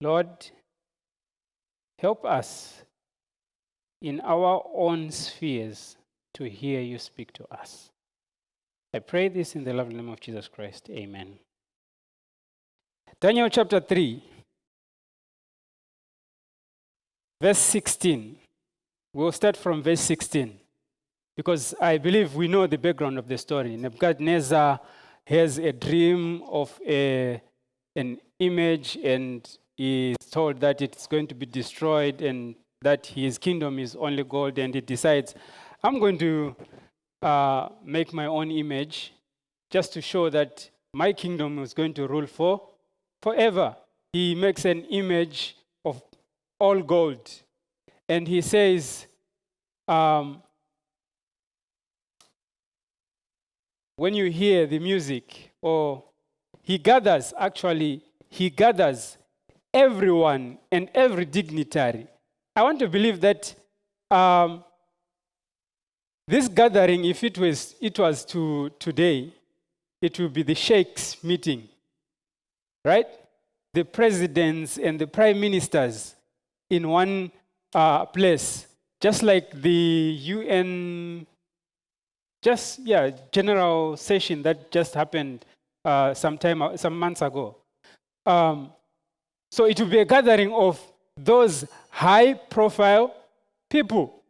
Lord, help us in our own spheres to hear you speak to us. I pray this in the lovely name of Jesus Christ. Amen. Daniel chapter 3, verse 16. We'll start from verse 16 because I believe we know the background of the story. Nebuchadnezzar has a dream of an image, and he is told that it's going to be destroyed and that his kingdom is only gold, and he decides, I'm going to make my own image just to show that my kingdom is going to rule forever. He makes an image of all gold, and he says, when you hear the music, or he gathers everyone and every dignitary. I want to believe that this gathering, if it was to today, it will be the sheikhs meeting, right? The presidents and the prime ministers in one place, just like the UN, general session that just happened some months ago. So it will be a gathering of those high-profile people.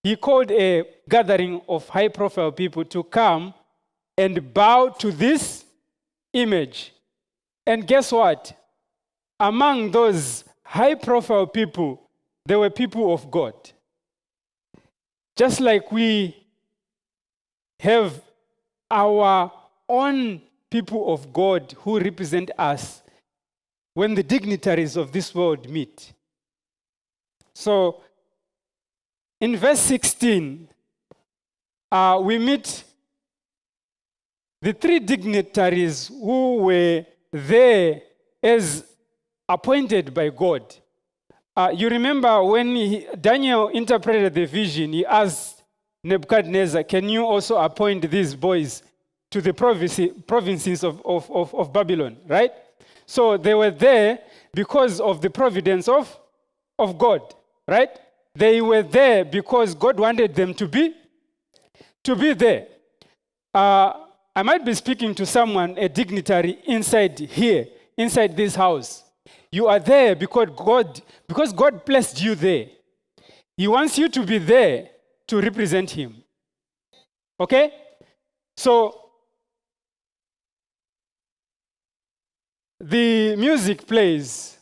He called a gathering of high-profile people to come and bow to this image. And guess what? Among those high-profile people, there were people of God. Just like we have our own people of God who represent us when the dignitaries of this world meet. So, in verse 16, we meet the three dignitaries who were there as appointed by God. You remember when Daniel interpreted the vision, he asked Nebuchadnezzar, can you also appoint these boys to the provinces of Babylon, right? So they were there because of the providence of God, right? They were there because God wanted them to be there. I might be speaking to someone, a dignitary inside here, inside this house. You are there because God placed you there. He wants you to be there to represent Him. Okay? So, the music plays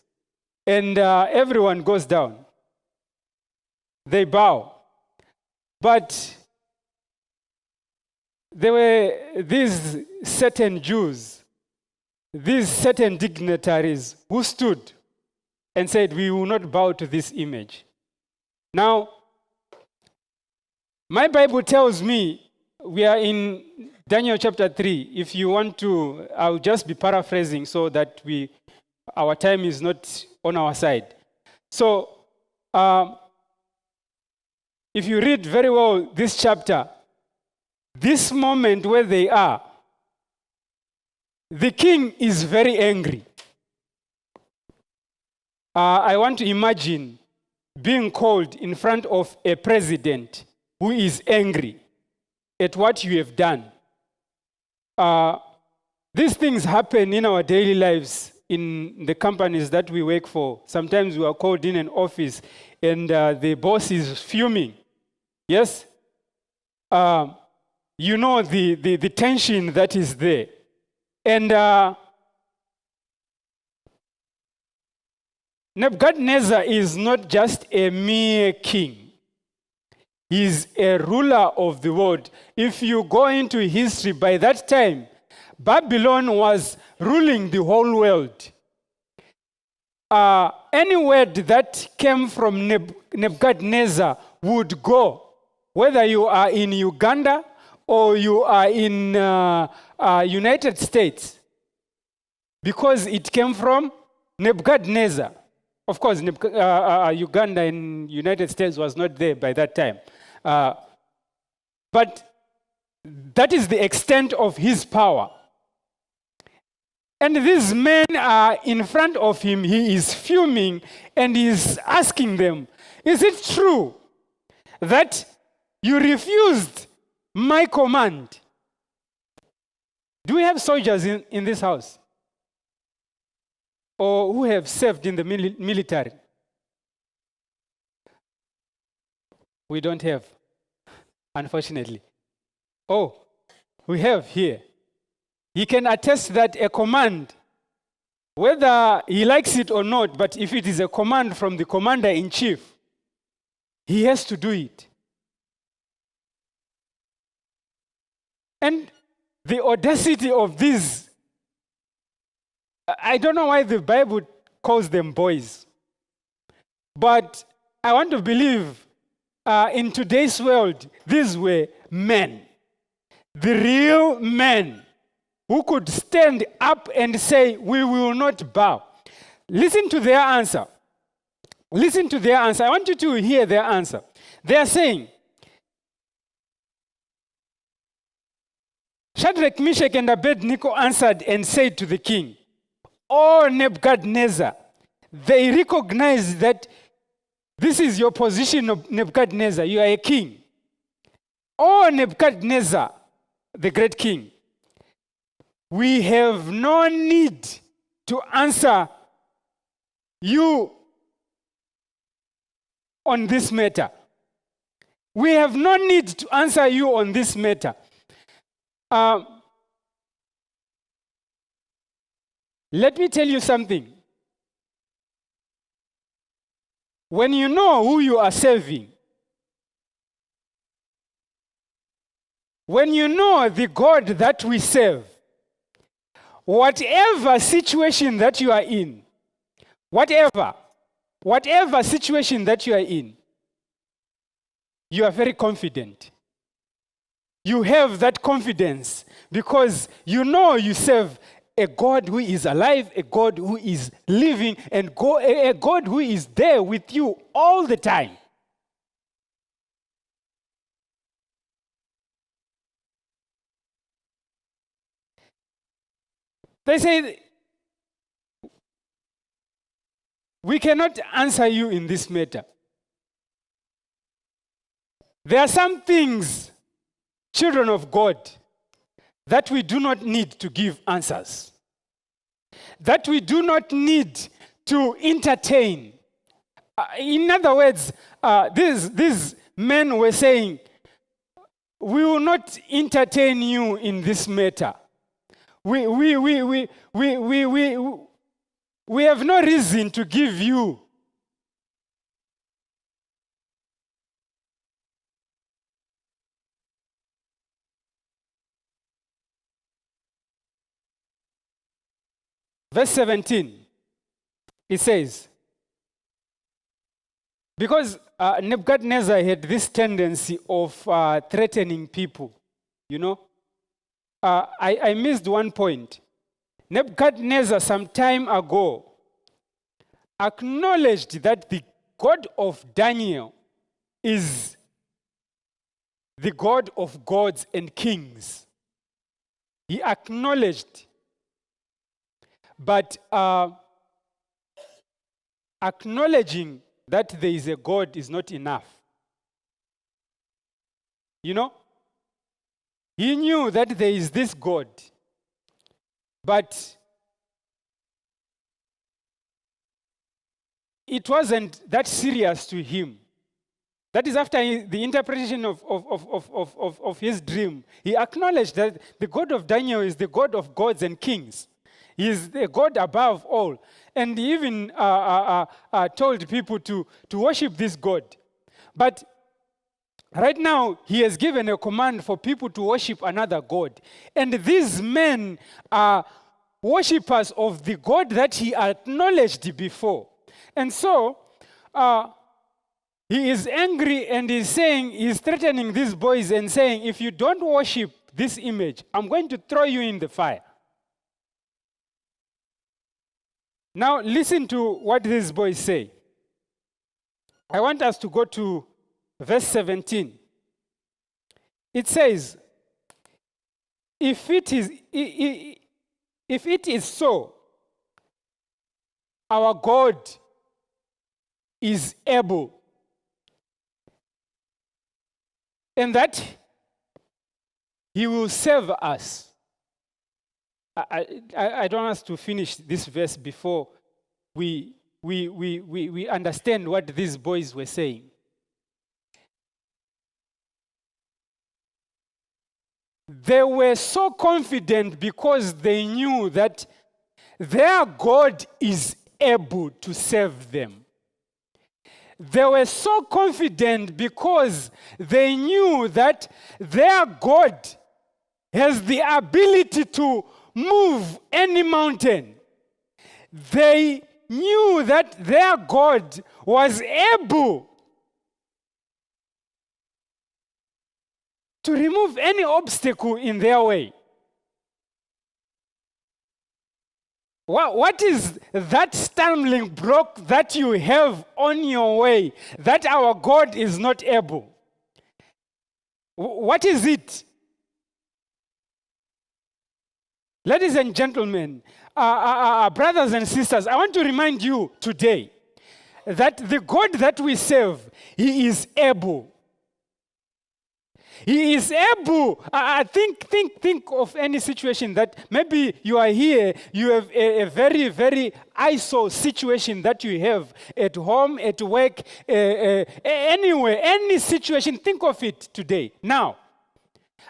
and everyone goes down. They bow. But there were these certain Jews, these certain dignitaries who stood and said, we will not bow to this image. Now, my Bible tells me, we are in Daniel chapter 3. If you want to, I'll just be paraphrasing so that our time is not on our side. So, if you read very well this chapter, this moment where they are, the king is very angry. I want to imagine being called in front of a president who is angry at what you have done. These things happen in our daily lives in the companies that we work for. Sometimes we are called in an office and the boss is fuming. Yes? You know the tension that is there. And Nebuchadnezzar is not just a mere king. He's a ruler of the world. If you go into history, by that time, Babylon was ruling the whole world. Any word that came from Nebuchadnezzar would go, whether you are in Uganda or you are in United States, because it came from Nebuchadnezzar. Of course, Uganda and United States was not there by that time. But that is the extent of his power. And these men are in front of him. He is fuming and he is asking them, is it true that you refused my command? Do we have soldiers in this house? Or who have served in the military? We don't have, unfortunately. Oh, we have here. He can attest that a command, whether he likes it or not, but if it is a command from the commander-in-chief, he has to do it. And the audacity of these, I don't know why the Bible calls them boys, but I want to believe in today's world, these were men, the real men who could stand up and say, we will not bow. Listen to their answer. Listen to their answer. I want you to hear their answer. They are saying, Shadrach, Meshach, and Abednego answered and said to the king, "O Nebuchadnezzar," they recognize that this is your position of Nebuchadnezzar. You are a king. "O Nebuchadnezzar, the great king, we have no need to answer you on this matter. We have no need to answer you on this matter. Let me tell you something. When you know who you are serving, when you know the God that we serve, whatever situation that you are in, whatever situation that you are in, you are very confident. You have that confidence because you know you serve a God who is alive, a God who is living, and a God who is there with you all the time. They say, we cannot answer you in this matter. There are some things, children of God, that we do not need to give answers, that we do not need to entertain. In other words, these men were saying, we will not entertain you in this matter. We have no reason to give you. Verse 17, it says, because Nebuchadnezzar had this tendency of threatening people, you know. I missed one point. Nebuchadnezzar, some time ago, acknowledged that the God of Daniel is the God of gods and kings. He acknowledged. But acknowledging that there is a God is not enough. You know? He knew that there is this God, but it wasn't that serious to him. That is after the interpretation of his dream. He acknowledged that the God of Daniel is the God of gods and kings. He is the God above all. And he even told people to worship this God. But right now, he has given a command for people to worship another God. And these men are worshippers of the God that he acknowledged before. And so, he is angry and he's threatening these boys and saying, if you don't worship this image, I'm going to throw you in the fire. Now, listen to what these boys say. I want us to go to verse 17. It says, if it If it is so, our God is able, and that He will save us. I don't want us to finish this verse before we understand what these boys were saying. They were so confident because they knew that their God is able to save them. They were so confident because they knew that their God has the ability to move any mountain. They knew that their God was able to remove any obstacle in their way. What is that stumbling block that you have on your way that our God is not able? What is it? Ladies and gentlemen, brothers and sisters, I want to remind you today that the God that we serve, He is able. He is able. Think of any situation that maybe you are here, you have a very, very ISO situation that you have at home, at work, anywhere, any situation. Think of it today. Now,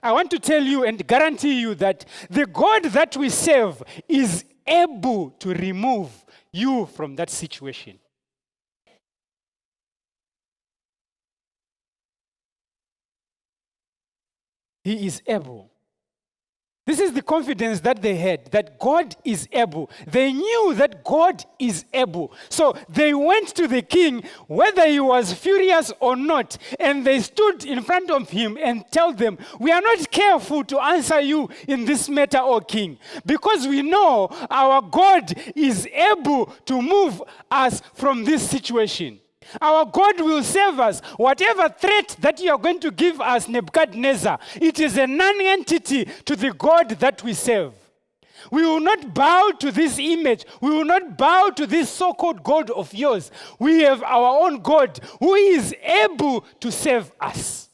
I want to tell you and guarantee you that the God that we serve is able to remove you from that situation. He is able. This is the confidence that they had, that God is able. They knew that God is able. So they went to the king, whether he was furious or not, and they stood in front of him and told them, "We are not careful to answer you in this matter, O king, because we know our God is able to move us from this situation. Our God will save us. Whatever threat that you are going to give us, Nebuchadnezzar, it is a non-entity to the God that we serve. We will not bow to this image. We will not bow to this so-called God of yours. We have our own God who is able to save us."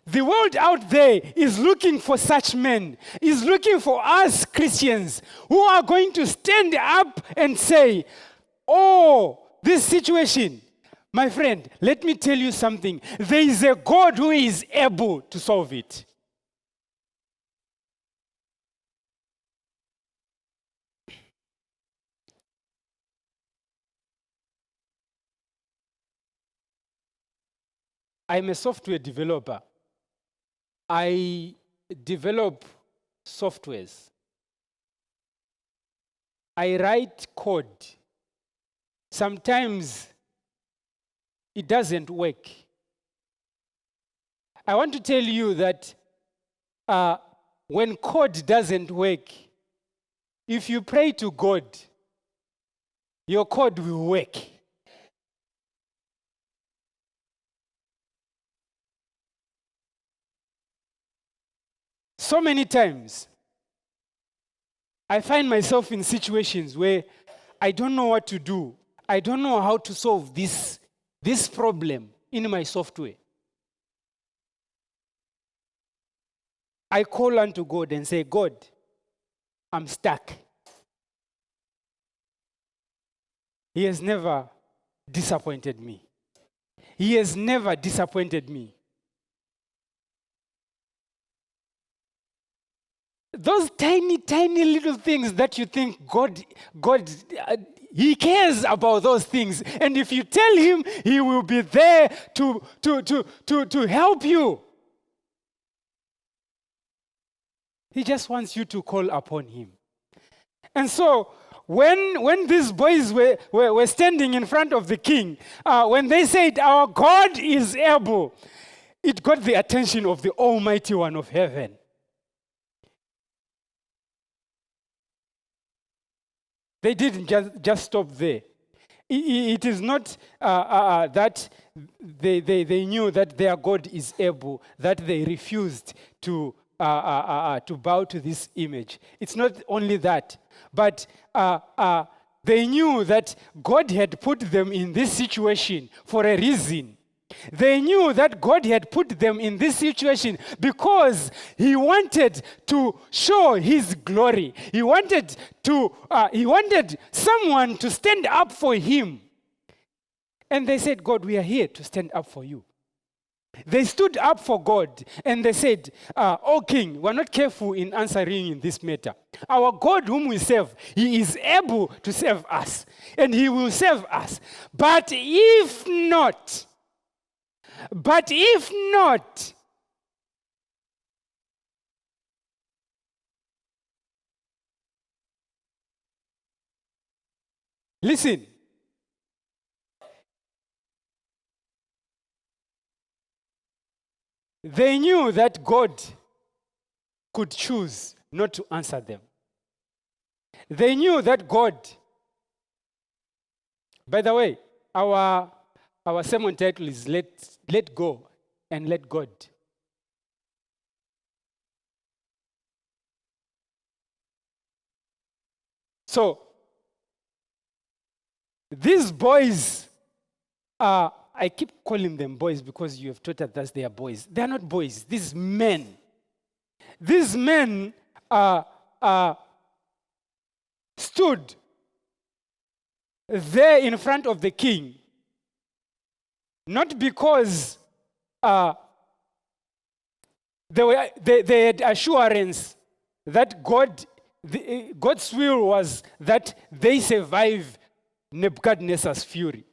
The world out there is looking for such men, is looking for us Christians who are going to stand up and say, "Oh, this situation, my friend, let me tell you something. There is a God who is able to solve it." I'm a software developer. I develop softwares. I write code. Sometimes it doesn't work. I want to tell you that when code doesn't work, if you pray to God, your code will work. So many times, I find myself in situations where I don't know what to do. I don't know how to solve this problem in my software. I call unto God and say, "God, I'm stuck." He has never disappointed me. He has never disappointed me. Those tiny, tiny little things that you think God, He cares about those things. And if you tell Him, He will be there to help you. He just wants you to call upon Him. And so, when these boys were standing in front of the king, when they said, "Our God is able," it got the attention of the Almighty One of heaven. They didn't just stop there. It is not that they knew that their God is able, that they refused to bow to this image. It's not only that, but they knew that God had put them in this situation for a reason. They knew that God had put them in this situation because He wanted to show His glory. He wanted someone to stand up for Him. And they said, God, we are here to stand up for you. They stood up for God and they said, O King, we're not careful in answering in this matter. Our God whom we serve, He is able to save us and He will save us. But if not, listen, they knew that God could choose not to answer them. They knew that God, by the way, our sermon title is Let Go and Let God. So, these boys I keep calling them boys because you have taught us they are boys. They are not boys. These men. These men stood there in front of the king, not because they had assurance that God's will was that they survive Nebuchadnezzar's fury.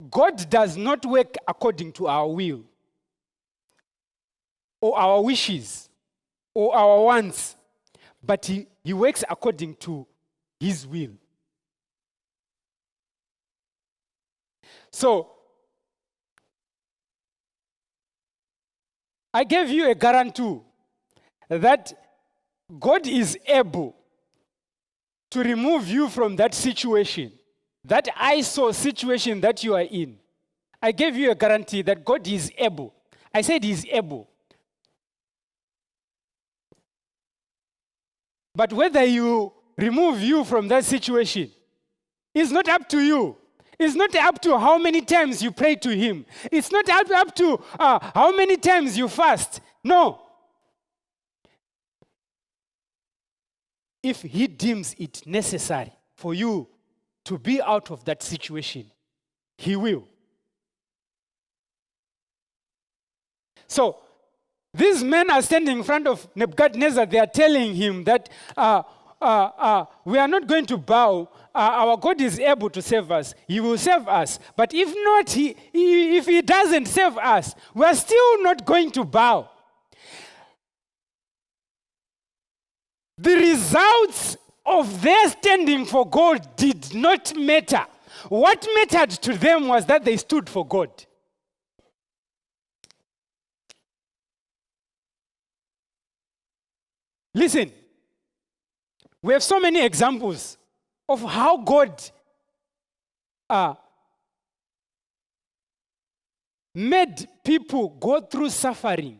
God does not work according to our will or our wishes or our wants, but he works according to His will. So, I gave you a guarantee that God is able to remove you from that situation, that ISO situation that you are in. I gave you a guarantee that God is able. I said He's able. But whether you remove you from that situation is not up to you. It's not up to how many times you pray to Him. It's not up to how many times you fast. No. If He deems it necessary for you to be out of that situation, He will. So, these men are standing in front of Nebuchadnezzar. They are telling him that we are not going to bow. Our God is able to save us. He will save us. But if not, if He doesn't save us, we are still not going to bow. The results of their standing for God did not matter. What mattered to them was that they stood for God. Listen, we have so many examples of how God made people go through suffering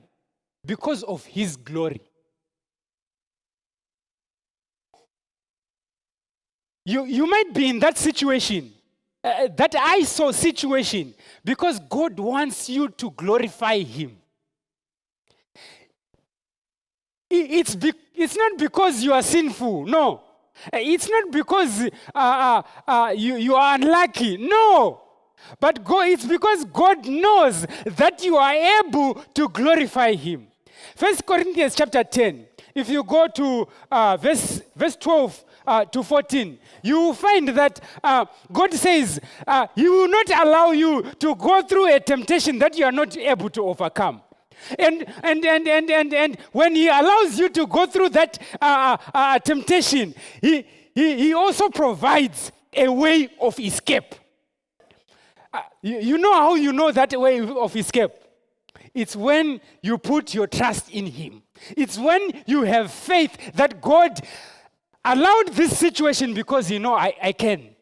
because of His glory. You might be in that situation, that ISO situation, because God wants you to glorify Him. It's not because you are sinful, no. It's not because you are unlucky, no. But it's because God knows that you are able to glorify Him. 1 Corinthians chapter 10, if you go to verse 12 to 14, you will find that God says He will not allow you to go through a temptation that you are not able to overcome. And when He allows you to go through that temptation, he also provides a way of escape. You know how you know that way of escape? It's when you put your trust in Him. It's when you have faith that God allowed this situation because I can.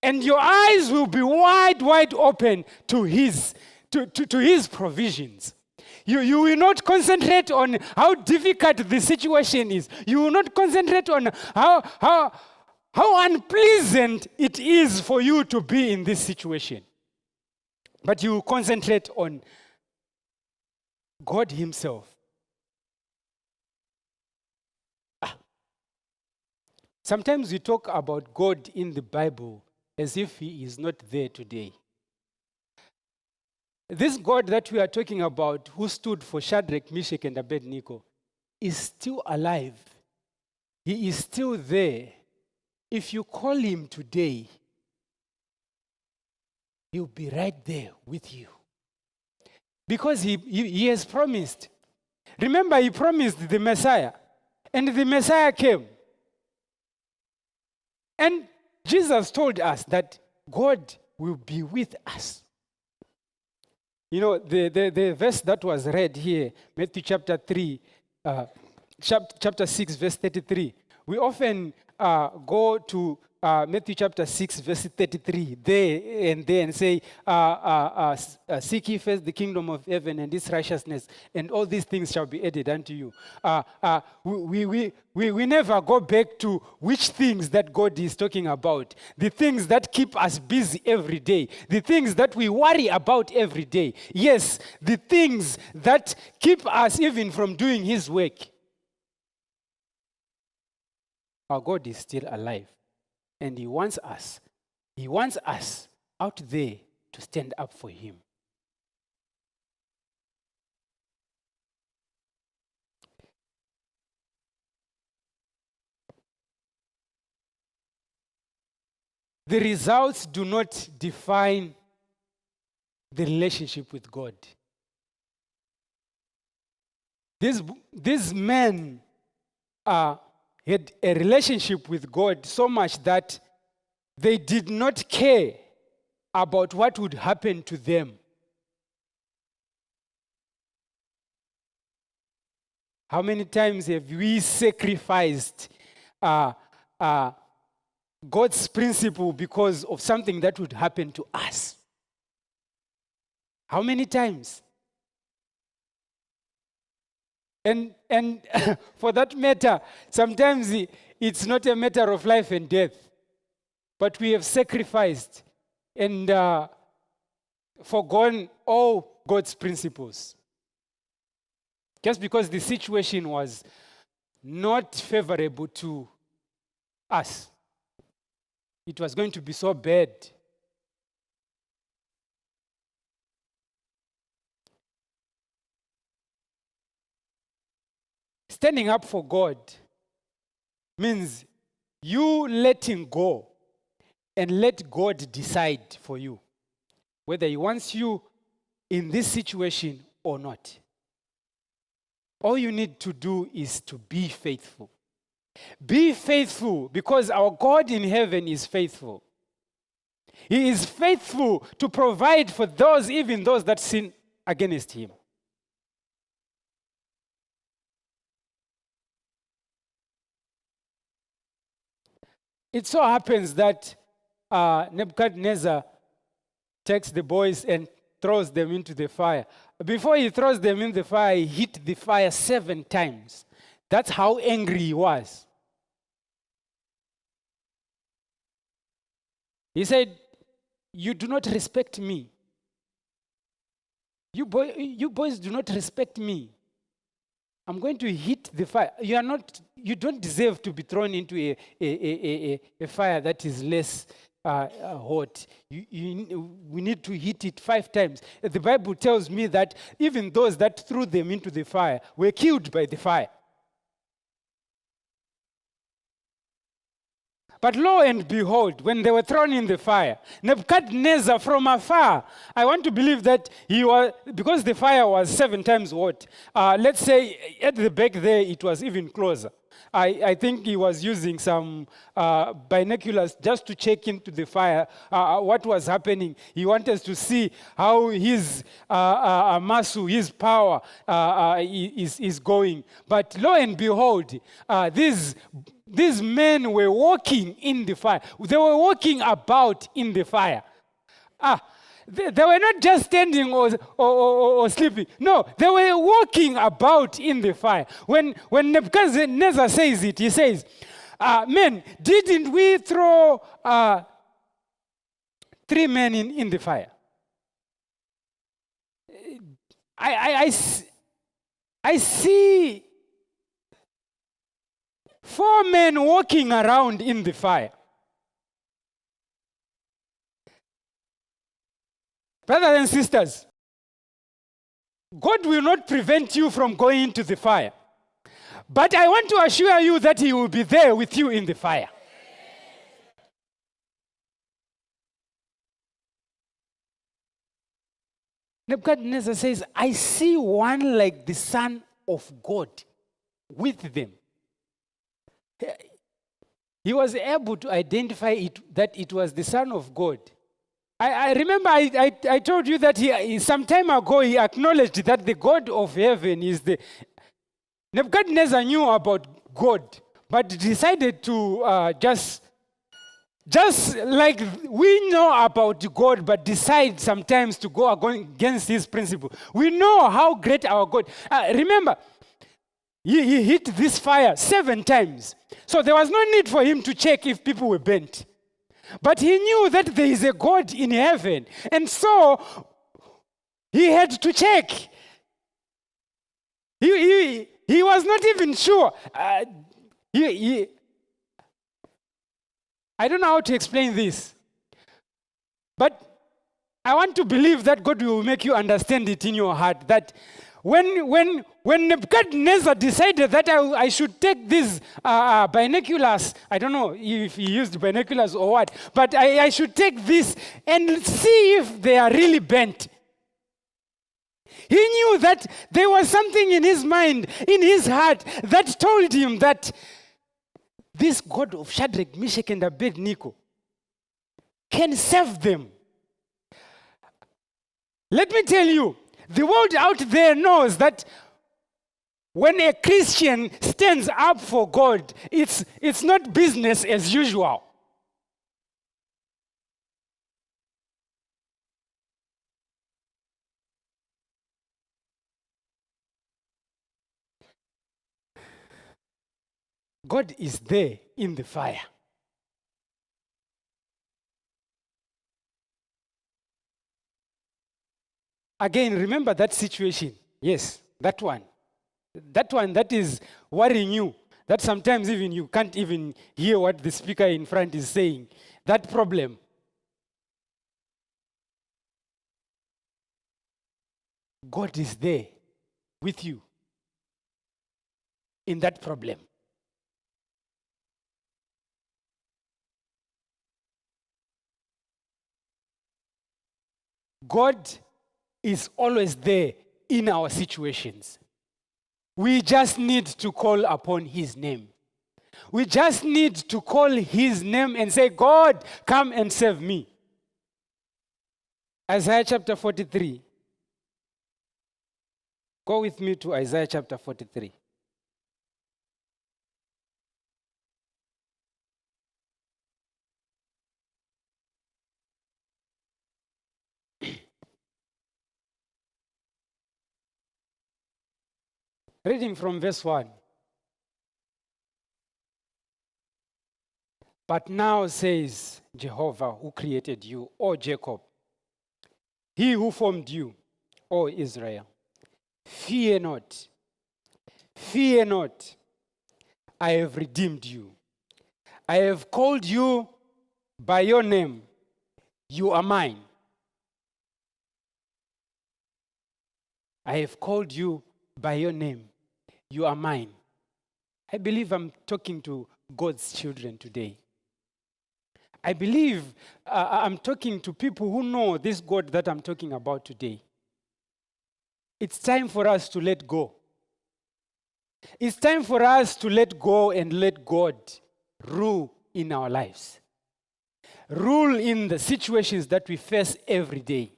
And your eyes will be wide open to his provisions. You will not concentrate on how difficult the situation is. You will not concentrate on how unpleasant it is for you to be in this situation. But you will concentrate on God himself. Sometimes we talk about God in the Bible as if he is not there today. This God that we are talking about, who stood for Shadrach, Meshach, and Abednego, is still alive. He is still there. If you call him today, he'll be right there with you. Because he has promised. Remember, he promised the Messiah. And the Messiah came. And Jesus told us that God will be with us. The verse that was read here, Matthew chapter 3, chapter 6, verse 33. We often go to Matthew chapter 6, verse 33, there and say, seek ye first the kingdom of heaven and its righteousness, and all these things shall be added unto you. We never go back to which things that God is talking about. The things that keep us busy every day. The things that we worry about every day. Yes, the things that keep us even from doing his work. Our God is still alive. And he wants us out there to stand up for him. The results do not define the relationship with God. These men had a relationship with God so much that they did not care about what would happen to them. How many times have we sacrificed God's principle because of something that would happen to us? How many times? And for that matter, sometimes it's not a matter of life and death, but we have sacrificed and forgone all God's principles. Just because the situation was not favorable to us. It was going to be so bad. Standing up for God means you letting go and let God decide for you whether he wants you in this situation or not. All you need to do is to be faithful. Be faithful because our God in heaven is faithful. He is faithful to provide for those, even those that sin against him. It so happens that Nebuchadnezzar takes the boys and throws them into the fire. Before he throws them in the fire, he hit the fire 7 times. That's how angry he was. He said, "You do not respect me. You boys do not respect me. I'm going to hit the fire. You don't deserve to be thrown into a fire that is less hot. We need to hit it 5 times. The Bible tells me that even those that threw them into the fire were killed by the fire. But lo and behold, when they were thrown in the fire, Nebuchadnezzar from afar, I want to believe that he was, because the fire was 7 times hot, let's say at the back there it was even closer. I think he was using some binoculars just to check into the fire, what was happening. He wanted to see how his masu, his power is going. But lo and behold, these men were walking in the fire. They were walking about in the fire. They were not just standing or sleeping. No, they were walking about in the fire. When Nebuchadnezzar says it, he says, men, didn't we throw 3 men in the fire? I see 4 men walking around in the fire. Brothers and sisters, God will not prevent you from going into the fire. But I want to assure you that He will be there with you in the fire. Nebuchadnezzar says, I see one like the Son of God with them. He was able to identify that it was the Son of God. I remember I told you that some time ago he acknowledged that the God of heaven is the... Nebuchadnezzar knew about God, but decided to just like we know about God, but decide sometimes to go against His principle. We know how great our God. Remember, he hit this fire 7 times. So there was no need for him to check if people were burnt. But he knew that there is a God in heaven. And so he had to check. He was not even sure. I don't know how to explain this. But I want to believe that God will make you understand it in your heart. That when Nebuchadnezzar decided that I should take these binoculars, I don't know if he used binoculars or what, but I should take this and see if they are really bent. He knew that there was something in his mind, in his heart, that told him that this God of Shadrach, Meshach, and Abednego can save them. Let me tell you, the world out there knows that when a Christian stands up for God, it's not business as usual. God is there in the fire. Again, remember that situation. Yes, that one. That one that is worrying you. That sometimes even you can't even hear what the speaker in front is saying. That problem. God is there with you in that problem. God is always there in our situations. We just need to call upon His name. We just need to call His name and say, God, come and save me. Isaiah chapter 43. Go with me to Isaiah chapter 43. Reading from verse 1. But now says Jehovah, who created you, O Jacob, He who formed you, O Israel, fear not, fear not, I have redeemed you. I have called you by your name, you are mine. I have called you by your name, you are mine. I believe I'm talking to God's children today. I believe I'm talking to people who know this God that I'm talking about today. It's time for us to let go. It's time for us to let go and let God rule in our lives. Rule in the situations that we face every day.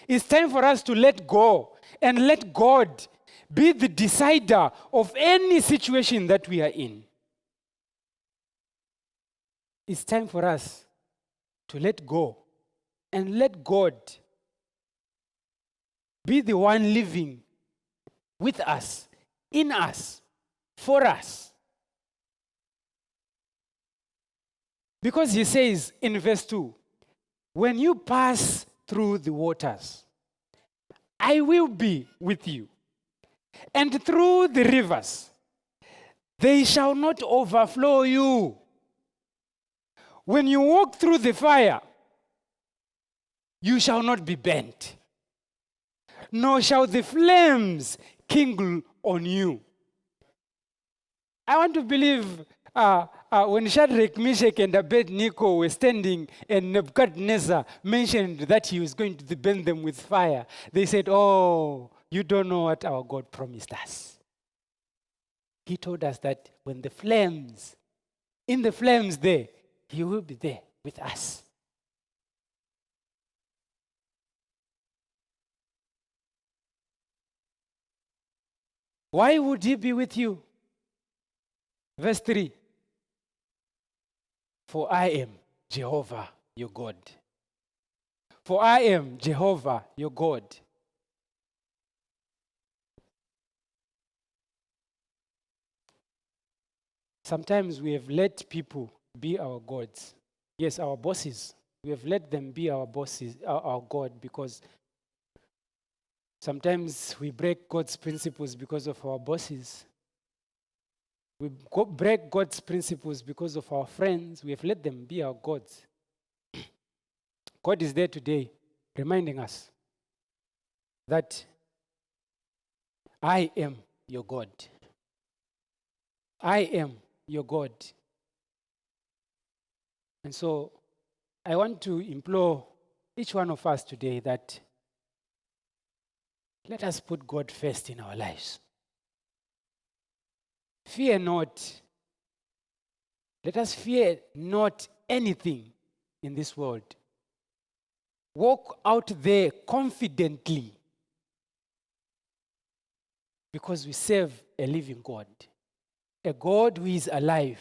It's time for us to let go and let God be the decider of any situation that we are in. It's time for us to let go and let God be the one living with us, in us, for us. Because he says in verse 2, when you pass through the waters, I will be with you. And through the rivers, they shall not overflow you. When you walk through the fire, you shall not be burnt, nor shall the flames kindle on you. I want to believe when Shadrach, Meshach, and Abednego were standing and Nebuchadnezzar mentioned that he was going to burn them with fire, they said, oh, you don't know what our God promised us. He told us that when the flames, in the flames there, he will be there with us. Why would he be with you? Verse 3. For I am Jehovah your God. For I am Jehovah your God. Sometimes we have let people be our gods. Yes, our bosses. We have let them be our bosses, our God, because sometimes we break God's principles because of our bosses. We break God's principles because of our friends. We have let them be our gods. God is there today reminding us that I am your God. I am your God. And so I want to implore each one of us today that let us put God first in our lives. Fear not. Let us fear not anything in this world. Walk out there confidently because we serve a living God, a God who is alive,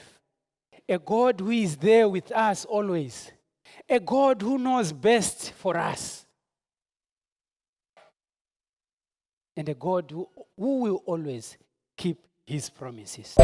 a God who is there with us always, a God who knows best for us, and a God who will always keep his promises.